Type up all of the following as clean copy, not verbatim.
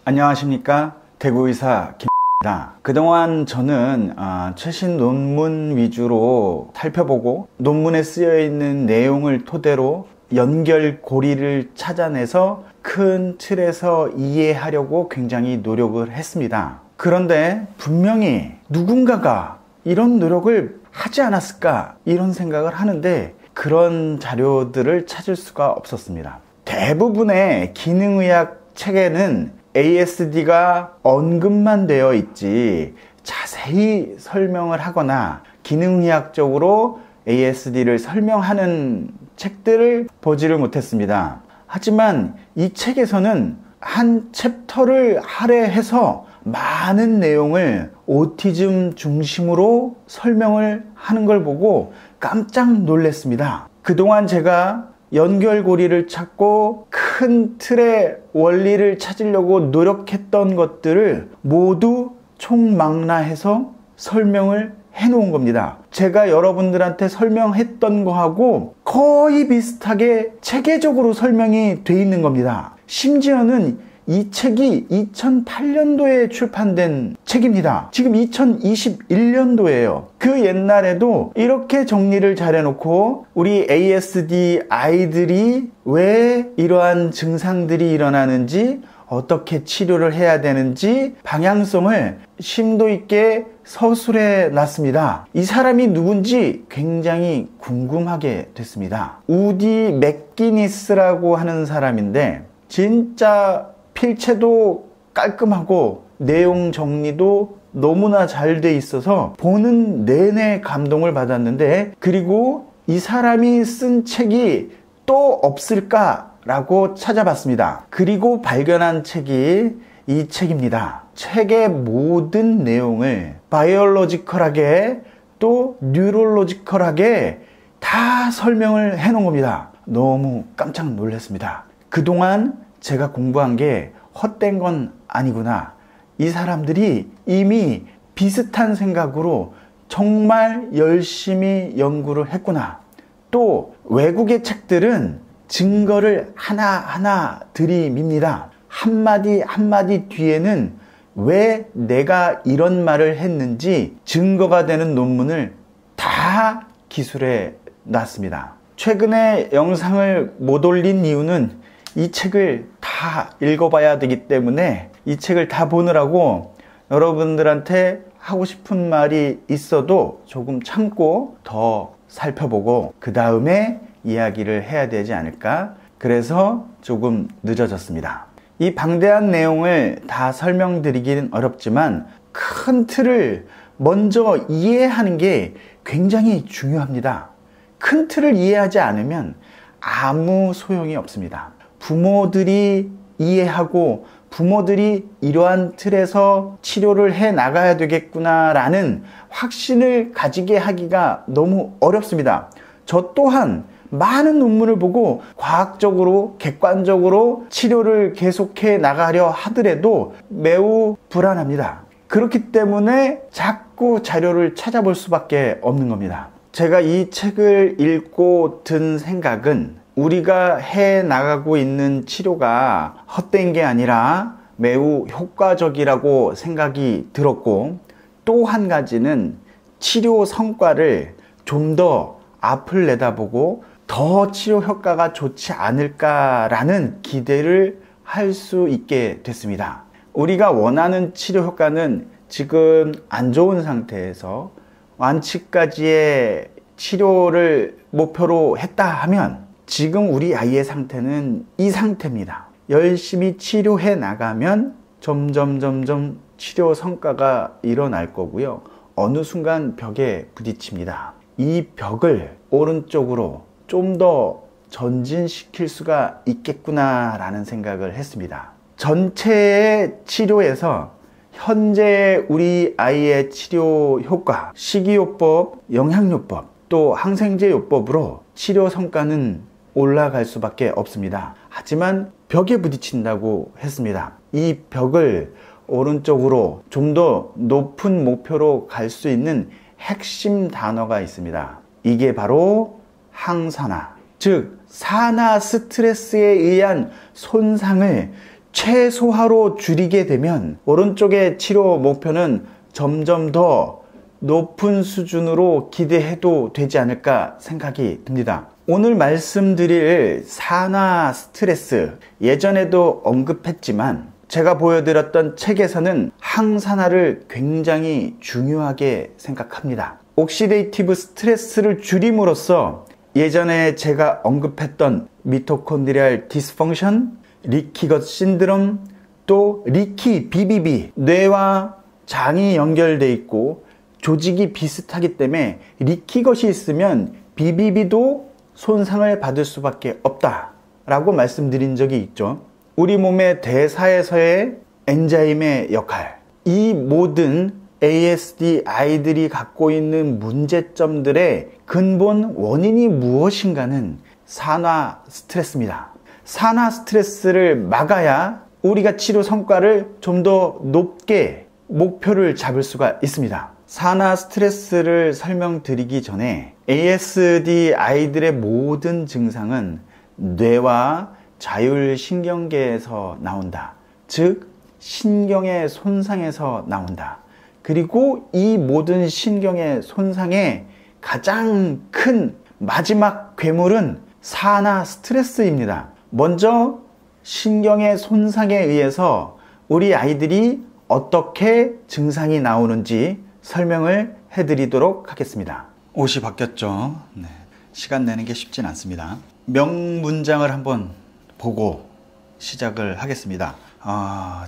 안녕하십니까, 대구의사 김입니다. 그동안 저는 최신 논문 위주로 살펴보고 논문에 쓰여 있는 내용을 토대로 연결고리를 찾아내서 큰 틀에서 이해하려고 굉장히 노력을 했습니다. 그런데 분명히 누군가가 이런 노력을 하지 않았을까, 이런 생각을 하는데 그런 자료들을 찾을 수가 없었습니다. 대부분의 기능의학 책에는 ASD가 언급만 되어 있지 자세히 설명을 하거나 기능의학적으로 ASD를 설명하는 책들을 보지를 못했습니다. 하지만 이 책에서는 한 챕터를 할애해서 많은 내용을 오티즘 중심으로 설명을 하는 걸 보고 깜짝 놀랐습니다. 그동안 제가 연결고리를 찾고 큰 틀의 원리를 찾으려고 노력했던 것들을 모두 총망라해서 설명을 해놓은 겁니다. 제가 여러분들한테 설명했던 거하고 거의 비슷하게 체계적으로 설명이 돼 있는 겁니다. 심지어는 이 책이 2008년도에 출판된 책입니다. 지금 2021년도예요. 그 옛날에도 이렇게 정리를 잘 해놓고 우리 ASD 아이들이 왜 이러한 증상들이 일어나는지, 어떻게 치료를 해야 되는지 방향성을 심도 있게 서술해 놨습니다. 이 사람이 누군지 굉장히 궁금하게 됐습니다. 우디 맥기니스라고 하는 사람인데 진짜 필체도 깔끔하고 내용 정리도 너무나 잘 돼 있어서 보는 내내 감동을 받았는데, 그리고 이 사람이 쓴 책이 또 없을까 라고 찾아봤습니다. 그리고 발견한 책이 이 책입니다. 책의 모든 내용을 바이올로지컬하게 또 뉴럴로지컬하게 다 설명을 해 놓은 겁니다. 너무 깜짝 놀랐습니다. 그동안 제가 공부한 게 헛된 건 아니구나. 이 사람들이 이미 비슷한 생각으로 정말 열심히 연구를 했구나. 또 외국의 책들은 증거를 하나하나 들이밉니다. 한마디 한마디 뒤에는 왜 내가 이런 말을 했는지 증거가 되는 논문을 다 기술해 놨습니다. 최근에 영상을 못 올린 이유는 이 책을 다 읽어봐야 되기 때문에 이 책을 다 보느라고 여러분들한테 하고 싶은 말이 있어도 조금 참고 더 살펴보고 그 다음에 이야기를 해야 되지 않을까, 그래서 조금 늦어졌습니다. 이 방대한 내용을 다 설명드리기는 어렵지만 큰 틀을 먼저 이해하는 게 굉장히 중요합니다. 큰 틀을 이해하지 않으면 아무 소용이 없습니다. 부모들이 이해하고 부모들이 이러한 틀에서 치료를 해 나가야 되겠구나 라는 확신을 가지게 하기가 너무 어렵습니다. 저 또한 많은 논문을 보고 과학적으로 객관적으로 치료를 계속해 나가려 하더라도 매우 불안합니다. 그렇기 때문에 자꾸 자료를 찾아볼 수밖에 없는 겁니다. 제가 이 책을 읽고 든 생각은 우리가 해 나가고 있는 치료가 헛된 게 아니라 매우 효과적이라고 생각이 들었고, 또 한 가지는 치료 성과를 좀 더 앞을 내다보고 더 치료 효과가 좋지 않을까라는 기대를 할 수 있게 됐습니다. 우리가 원하는 치료 효과는 지금 안 좋은 상태에서 완치까지의 치료를 목표로 했다 하면 지금 우리 아이의 상태는 이 상태입니다. 열심히 치료해 나가면 점점 치료 성과가 일어날 거고요. 어느 순간 벽에 부딪힙니다. 이 벽을 오른쪽으로 좀 더 전진시킬 수가 있겠구나 라는 생각을 했습니다. 전체의 치료에서 현재 우리 아이의 치료 효과, 식이요법, 영양요법, 또 항생제요법으로 치료 성과는 올라갈 수밖에 없습니다. 하지만 벽에 부딪힌다고 했습니다. 이 벽을 오른쪽으로 좀 더 높은 목표로 갈 수 있는 핵심 단어가 있습니다. 이게 바로 항산화, 즉 산화 스트레스에 의한 손상을 최소화로 줄이게 되면 오른쪽의 치료 목표는 점점 더 높은 수준으로 기대해도 되지 않을까 생각이 듭니다. 오늘 말씀드릴 산화 스트레스, 예전에도 언급했지만 제가 보여드렸던 책에서는 항산화를 굉장히 중요하게 생각합니다. 옥시데이티브 스트레스를 줄임으로써 예전에 제가 언급했던 미토콘드리얼 디스펑션, 리키것 신드롬, 또 리키 BBB, 뇌와 장이 연결되어 있고 조직이 비슷하기 때문에 리키것이 있으면 BBB도 손상을 받을 수밖에 없다 라고 말씀드린 적이 있죠. 우리 몸의 대사에서의 엔자임의 역할, 이 모든 ASD 아이들이 갖고 있는 문제점들의 근본 원인이 무엇인가는 산화 스트레스입니다. 산화 스트레스를 막아야 우리가 치료 성과를 좀 더 높게 목표를 잡을 수가 있습니다. 산화 스트레스를 설명드리기 전에 ASD 아이들의 모든 증상은 뇌와 자율신경계에서 나온다. 즉 신경의 손상에서 나온다. 그리고 이 모든 신경의 손상의 가장 큰 마지막 괴물은 산화 스트레스입니다. 먼저 신경의 손상에 의해서 우리 아이들이 어떻게 증상이 나오는지 설명을 해드리도록 하겠습니다. 옷이 바뀌었죠. 네. 시간 내는 게 쉽진 않습니다. 명문장을 한번 보고 시작을 하겠습니다.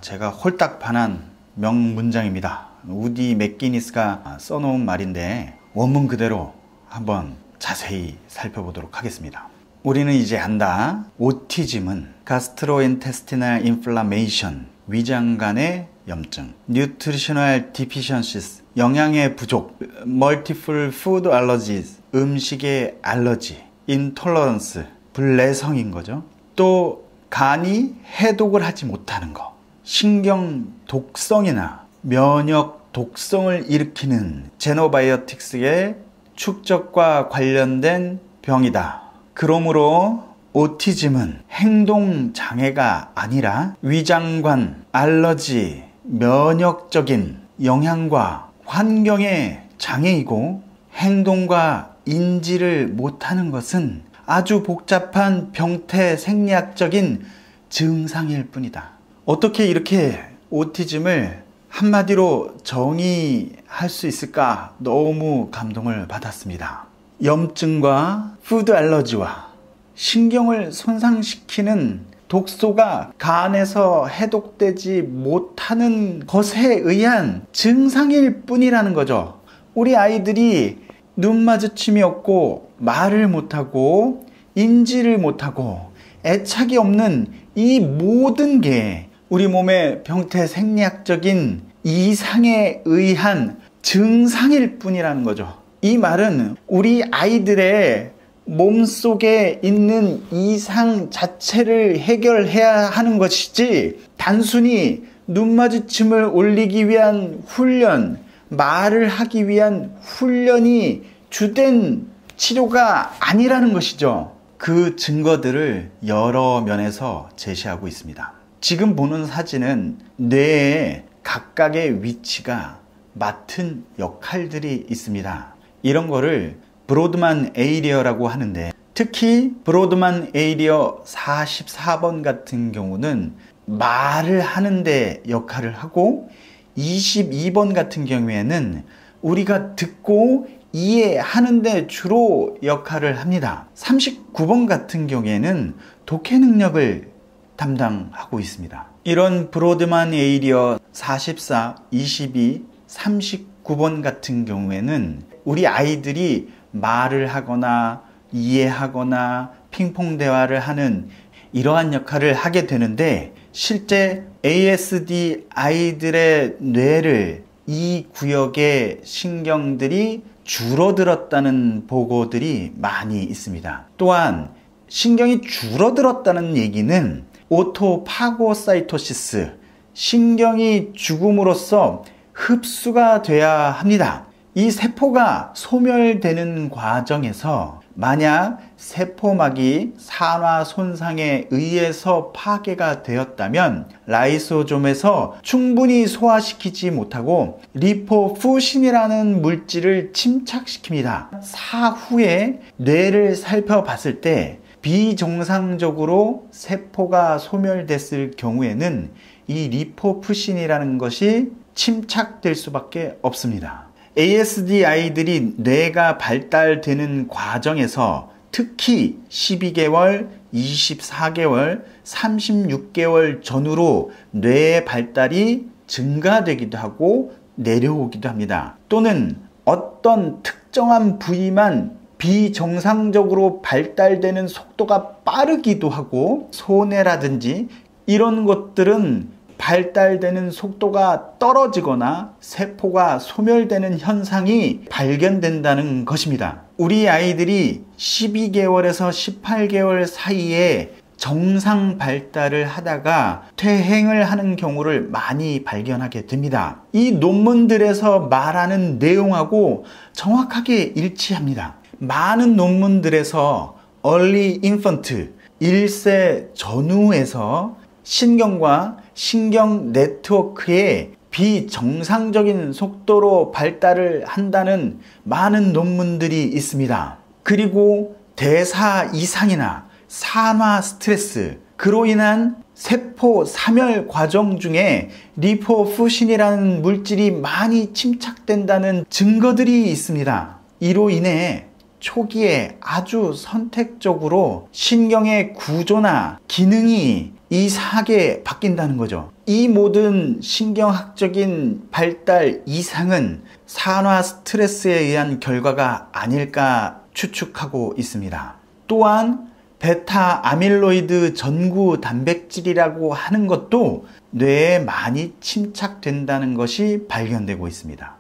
제가 홀딱 반한 명문장입니다. 우디 맥기니스가 써놓은 말인데 원문 그대로 한번 자세히 살펴보도록 하겠습니다. 우리는 이제 안다. 오티즘은 가스트로인테스티널 인플라메이션, 위장간의 염증, 뉴트리셔널 디피션시스, 영양의 부족, 멀티플 푸드 알러지스, 음식의 알러지, 인톨러런스, 불내성인 거죠. 또 간이 해독을 하지 못하는 거, 신경 독성이나 면역 독성을 일으키는 제노바이오틱스의 축적과 관련된 병이다. 그러므로 오티즘은 행동장애가 아니라 위장관, 알러지, 면역적인 영향과 환경의 장애이고 행동과 인지를 못하는 것은 아주 복잡한 병태 생리학적인 증상일 뿐이다. 어떻게 이렇게 오티즘을 한마디로 정의할 수 있을까? 너무 감동을 받았습니다. 염증과 푸드 알러지와 신경을 손상시키는 독소가 간에서 해독되지 못하는 것에 의한 증상일 뿐이라는 거죠. 우리 아이들이 눈 마주침이 없고 말을 못하고 인지를 못하고 애착이 없는 이 모든 게 우리 몸의 병태 생리학적인 이상에 의한 증상일 뿐이라는 거죠. 이 말은 우리 아이들의 몸속에 있는 이상 자체를 해결해야 하는 것이지 단순히 눈마주침을 올리기 위한 훈련, 말을 하기 위한 훈련이 주된 치료가 아니라는 것이죠. 그 증거들을 여러 면에서 제시하고 있습니다. 지금 보는 사진은 뇌의 각각의 위치가 맡은 역할들이 있습니다. 이런 거를 브로드만 에이리어라고 하는데 특히 브로드만 에이리어 44번 같은 경우는 말을 하는데 역할을 하고 22번 같은 경우에는 우리가 듣고 이해하는데 주로 역할을 합니다. 39번 같은 경우에는 독해 능력을 담당하고 있습니다. 이런 브로드만 에이리어 44, 22, 39번 같은 경우에는 우리 아이들이 말을 하거나 이해하거나 핑퐁 대화를 하는 이러한 역할을 하게 되는데 실제 ASD 아이들의 뇌를 이 구역의 신경들이 줄어들었다는 보고들이 많이 있습니다. 또한 신경이 줄어들었다는 얘기는 오토파고사이토시스, 신경이 죽음으로써 흡수가 돼야 합니다. 이 세포가 소멸되는 과정에서 만약 세포막이 산화 손상에 의해서 파괴가 되었다면 라이소솜에서 충분히 소화시키지 못하고 리포푸신이라는 물질을 침착시킵니다. 사후에 뇌를 살펴봤을 때 비정상적으로 세포가 소멸됐을 경우에는 이 리포푸신이라는 것이 침착될 수밖에 없습니다. ASD 아이들이 뇌가 발달되는 과정에서 특히 12개월, 24개월, 36개월 전후로 뇌의 발달이 증가되기도 하고 내려오기도 합니다. 또는 어떤 특정한 부위만 비정상적으로 발달되는 속도가 빠르기도 하고 손해라든지 이런 것들은 발달되는 속도가 떨어지거나 세포가 소멸되는 현상이 발견된다는 것입니다. 우리 아이들이 12개월에서 18개월 사이에 정상 발달을 하다가 퇴행을 하는 경우를 많이 발견하게 됩니다. 이 논문들에서 말하는 내용하고 정확하게 일치합니다. 많은 논문들에서 Early Infant, 1세 전후에서 신경과 신경 네트워크의 비정상적인 속도로 발달을 한다는 많은 논문들이 있습니다. 그리고 대사 이상이나 산화 스트레스, 그로 인한 세포 사멸 과정 중에 리포푸신이라는 물질이 많이 침착된다는 증거들이 있습니다. 이로 인해 초기에 아주 선택적으로 신경의 구조나 기능이 이상하게 바뀐다는 거죠. 이 모든 신경학적인 발달 이상은 산화 스트레스에 의한 결과가 아닐까 추측하고 있습니다. 또한 베타 아밀로이드 전구 단백질이라고 하는 것도 뇌에 많이 침착된다는 것이 발견되고 있습니다.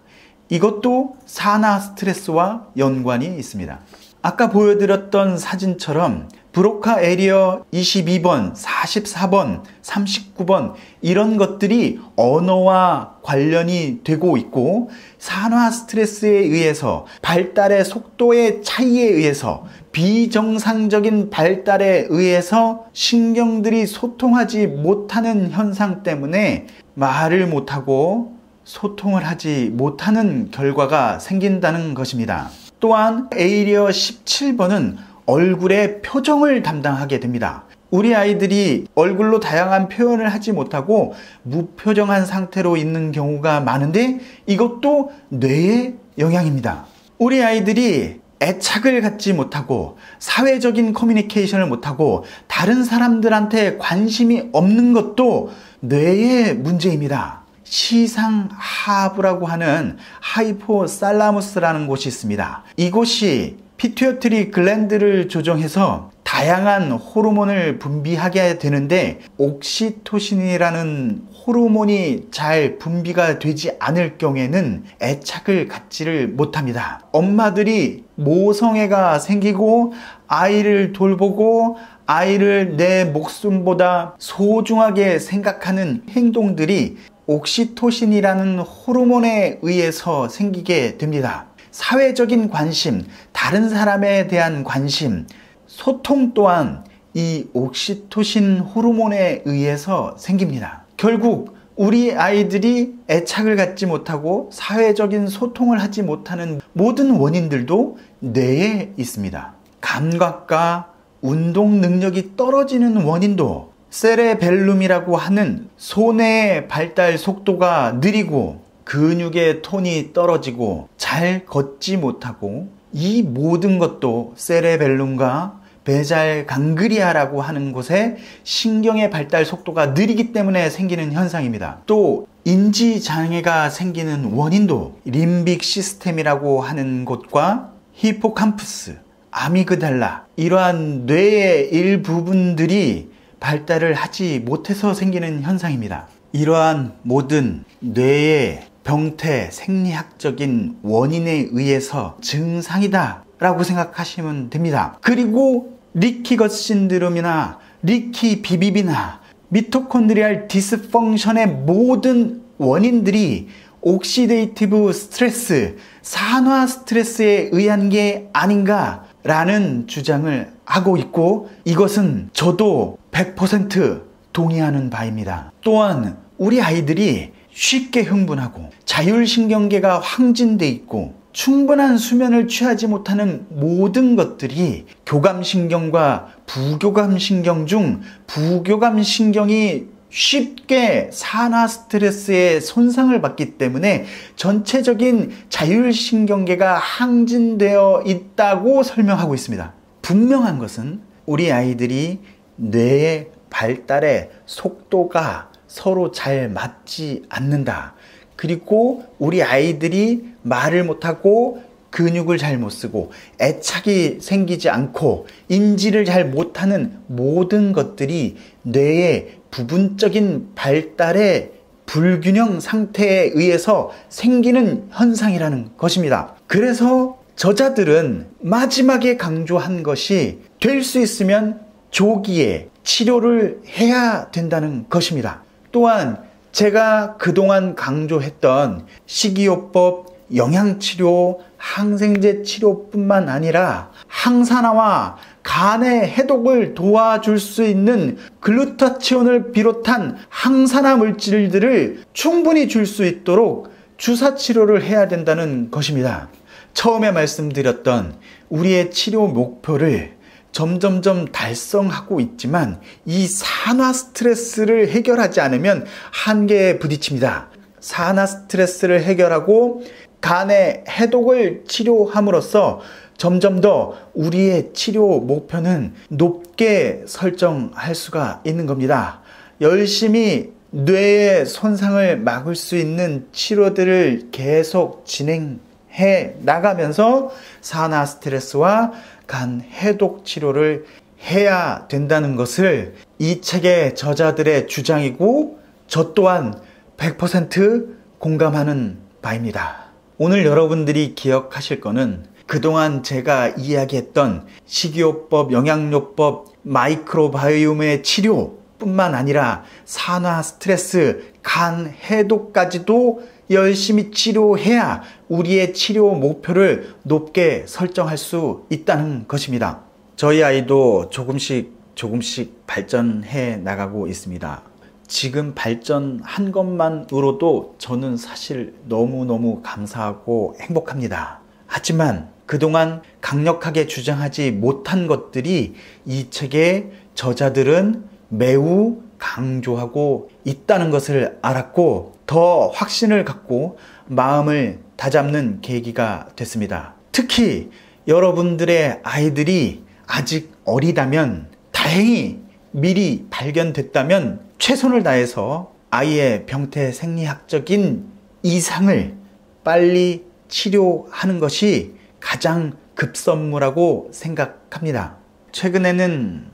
이것도 산화 스트레스와 연관이 있습니다. 아까 보여드렸던 사진처럼 브로카 에리어 22번, 44번, 39번 이런 것들이 언어와 관련이 되고 있고 산화 스트레스에 의해서 발달의 속도의 차이에 의해서 비정상적인 발달에 의해서 신경들이 소통하지 못하는 현상 때문에 말을 못하고 소통을 하지 못하는 결과가 생긴다는 것입니다. 또한 에리어 17번은 얼굴의 표정을 담당하게 됩니다. 우리 아이들이 얼굴로 다양한 표현을 하지 못하고 무표정한 상태로 있는 경우가 많은데 이것도 뇌의 영향입니다. 우리 아이들이 애착을 갖지 못하고 사회적인 커뮤니케이션을 못하고 다른 사람들한테 관심이 없는 것도 뇌의 문제입니다. 시상하부라고 하는 하이포살라무스라는 곳이 있습니다. 이곳이 피튜이터리 글랜드를 조정해서 다양한 호르몬을 분비하게 되는데 옥시토신이라는 호르몬이 잘 분비가 되지 않을 경우에는 애착을 갖지를 못합니다. 엄마들이 모성애가 생기고 아이를 돌보고 아이를 내 목숨보다 소중하게 생각하는 행동들이 옥시토신이라는 호르몬에 의해서 생기게 됩니다. 사회적인 관심, 다른 사람에 대한 관심, 소통 또한 이 옥시토신 호르몬에 의해서 생깁니다. 결국 우리 아이들이 애착을 갖지 못하고 사회적인 소통을 하지 못하는 모든 원인들도 뇌에 있습니다. 감각과 운동 능력이 떨어지는 원인도 세레벨룸이라고 하는 손의 발달 속도가 느리고 근육의 톤이 떨어지고 잘 걷지 못하고 이 모든 것도 세레벨룸과 베잘 강그리아라고 하는 곳에 신경의 발달 속도가 느리기 때문에 생기는 현상입니다. 또 인지 장애가 생기는 원인도 림빅 시스템이라고 하는 곳과 히포캄푸스, 아미그달라 이러한 뇌의 일부분들이 발달을 하지 못해서 생기는 현상입니다. 이러한 모든 뇌의 병태 생리학적인 원인에 의해서 증상이다 라고 생각하시면 됩니다. 그리고 리키것 신드롬이나 리키 비비비나 미토콘드리알 디스펑션의 모든 원인들이 옥시데이티브 스트레스, 산화 스트레스에 의한 게 아닌가 라는 주장을 하고 있고, 이것은 저도 100% 동의하는 바입니다. 또한 우리 아이들이 쉽게 흥분하고 자율신경계가 황진돼 있고 충분한 수면을 취하지 못하는 모든 것들이 교감신경과 부교감신경 중 부교감신경이 쉽게 산화 스트레스에 손상을 받기 때문에 전체적인 자율신경계가 항진되어 있다고 설명하고 있습니다. 분명한 것은 우리 아이들이 뇌의 발달의 속도가 서로 잘 맞지 않는다. 그리고 우리 아이들이 말을 못하고 근육을 잘 못 쓰고 애착이 생기지 않고 인지를 잘 못하는 모든 것들이 뇌의 부분적인 발달의 불균형 상태에 의해서 생기는 현상이라는 것입니다. 그래서 저자들은 마지막에 강조한 것이 될 수 있으면 조기에 치료를 해야 된다는 것입니다. 또한 제가 그동안 강조했던 식이요법, 영양치료, 항생제 치료뿐만 아니라 항산화와 간의 해독을 도와줄 수 있는 글루타치온을 비롯한 항산화 물질들을 충분히 줄 수 있도록 주사치료를 해야 된다는 것입니다. 처음에 말씀드렸던 우리의 치료 목표를 점점점 달성하고 있지만 이 산화 스트레스를 해결하지 않으면 한계에 부딪힙니다. 산화 스트레스를 해결하고 간의 해독을 치료함으로써 점점 더 우리의 치료 목표는 높게 설정할 수가 있는 겁니다. 열심히 뇌의 손상을 막을 수 있는 치료들을 계속 진행해 나가면서 산화 스트레스와 간 해독 치료를 해야 된다는 것을 이 책의 저자들의 주장이고 저 또한 100% 공감하는 바입니다. 오늘 여러분들이 기억하실 거는 그동안 제가 이야기했던 식이요법, 영양요법, 마이크로바이옴의 치료뿐만 아니라 산화 스트레스, 간 해독까지도 열심히 치료해야 우리의 치료 목표를 높게 설정할 수 있다는 것입니다. 저희 아이도 조금씩 발전해 나가고 있습니다. 지금 발전한 것만으로도 저는 사실 너무너무 감사하고 행복합니다. 하지만 그동안 강력하게 주장하지 못한 것들이 이 책의 저자들은 매우 강조하고 있다는 것을 알았고 더 확신을 갖고 마음을 다잡는 계기가 됐습니다. 특히 여러분들의 아이들이 아직 어리다면, 다행히 미리 발견됐다면 최선을 다해서 아이의 병태 생리학적인 이상을 빨리 치료하는 것이 가장 급선무라고 생각합니다. 최근에는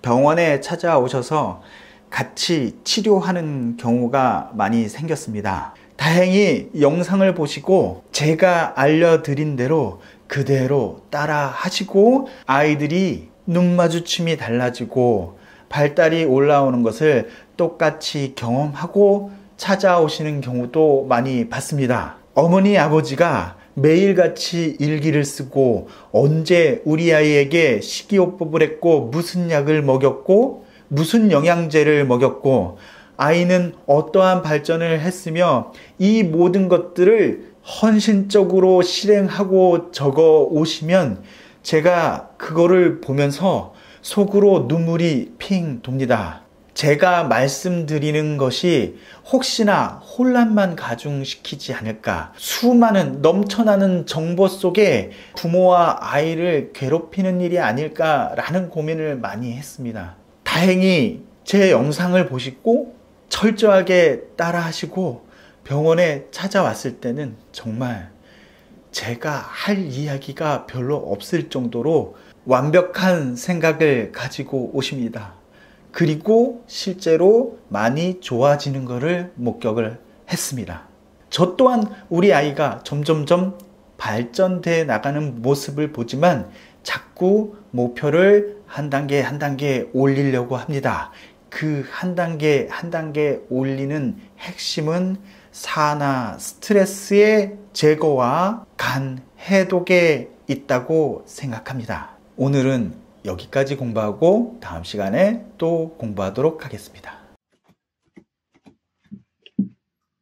병원에 찾아오셔서 같이 치료하는 경우가 많이 생겼습니다. 다행히 영상을 보시고 제가 알려드린 대로 그대로 따라 하시고 아이들이 눈 마주침이 달라지고 발달이 올라오는 것을 똑같이 경험하고 찾아오시는 경우도 많이 봤습니다. 어머니, 아버지가 매일같이 일기를 쓰고 언제 우리 아이에게 식이요법을 했고 무슨 약을 먹였고 무슨 영양제를 먹였고 아이는 어떠한 발전을 했으며 이 모든 것들을 헌신적으로 실행하고 적어 오시면 제가 그거를 보면서 속으로 눈물이 핑 돕니다. 제가 말씀드리는 것이 혹시나 혼란만 가중시키지 않을까, 수많은 넘쳐나는 정보 속에 부모와 아이를 괴롭히는 일이 아닐까라는 고민을 많이 했습니다. 다행히 제 영상을 보시고 철저하게 따라 하시고 병원에 찾아왔을 때는 정말 제가 할 이야기가 별로 없을 정도로 완벽한 생각을 가지고 오십니다. 그리고 실제로 많이 좋아지는 것을 목격을 했습니다. 저 또한 우리 아이가 점점점 발전돼 나가는 모습을 보지만 자꾸 목표를 한 단계 한 단계 올리려고 합니다. 그 한 단계 한 단계 올리는 핵심은 산화 스트레스의 제거와 간 해독에 있다고 생각합니다. 오늘은 여기까지 공부하고 다음 시간에 또 공부하도록 하겠습니다.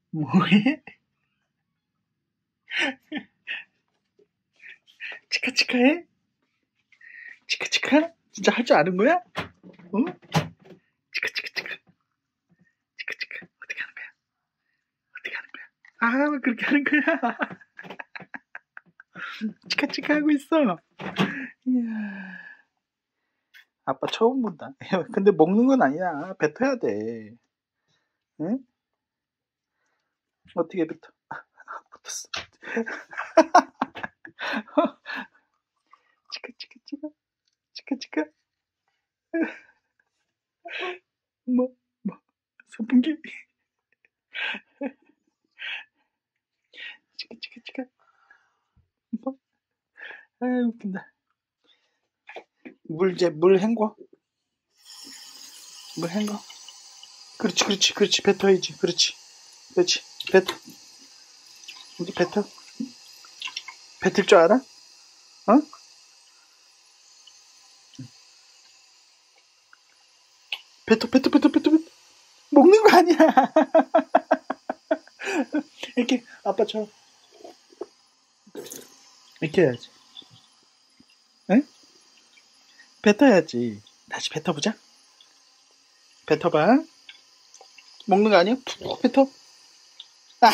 뭐해? 치카치카해? 치카치카? 진짜 할 줄 아는 거야? 어? 치카치카치카. 치카치카. 어떻게 하는 거야? 어떻게 하는 거야? 아, 그렇게 하는 거야? 치카치카 하고 있어. 이야. 아빠 처음 본다. 근데 먹는 건 아니야. 뱉어야 돼. 응? 어떻게 뱉어? 붙었어. 치카치카치카. 치카치카. 뭐, 선풍기? 치카치카치카. 뭐? 아, 웃긴다. 물 헹궈. 물 헹궈. 그렇지. 뱉어야지. 그렇지. 뱉어. 이제 뱉어. 뱉을 줄 알아? 어? 뱉어. 먹는 거 아니야. 이렇게, 아빠처럼. 이렇게 해야지. 응? 뱉어야지. 다시 뱉어보자. 뱉어봐. 먹는 거 아니야? 푹 뱉어. 아.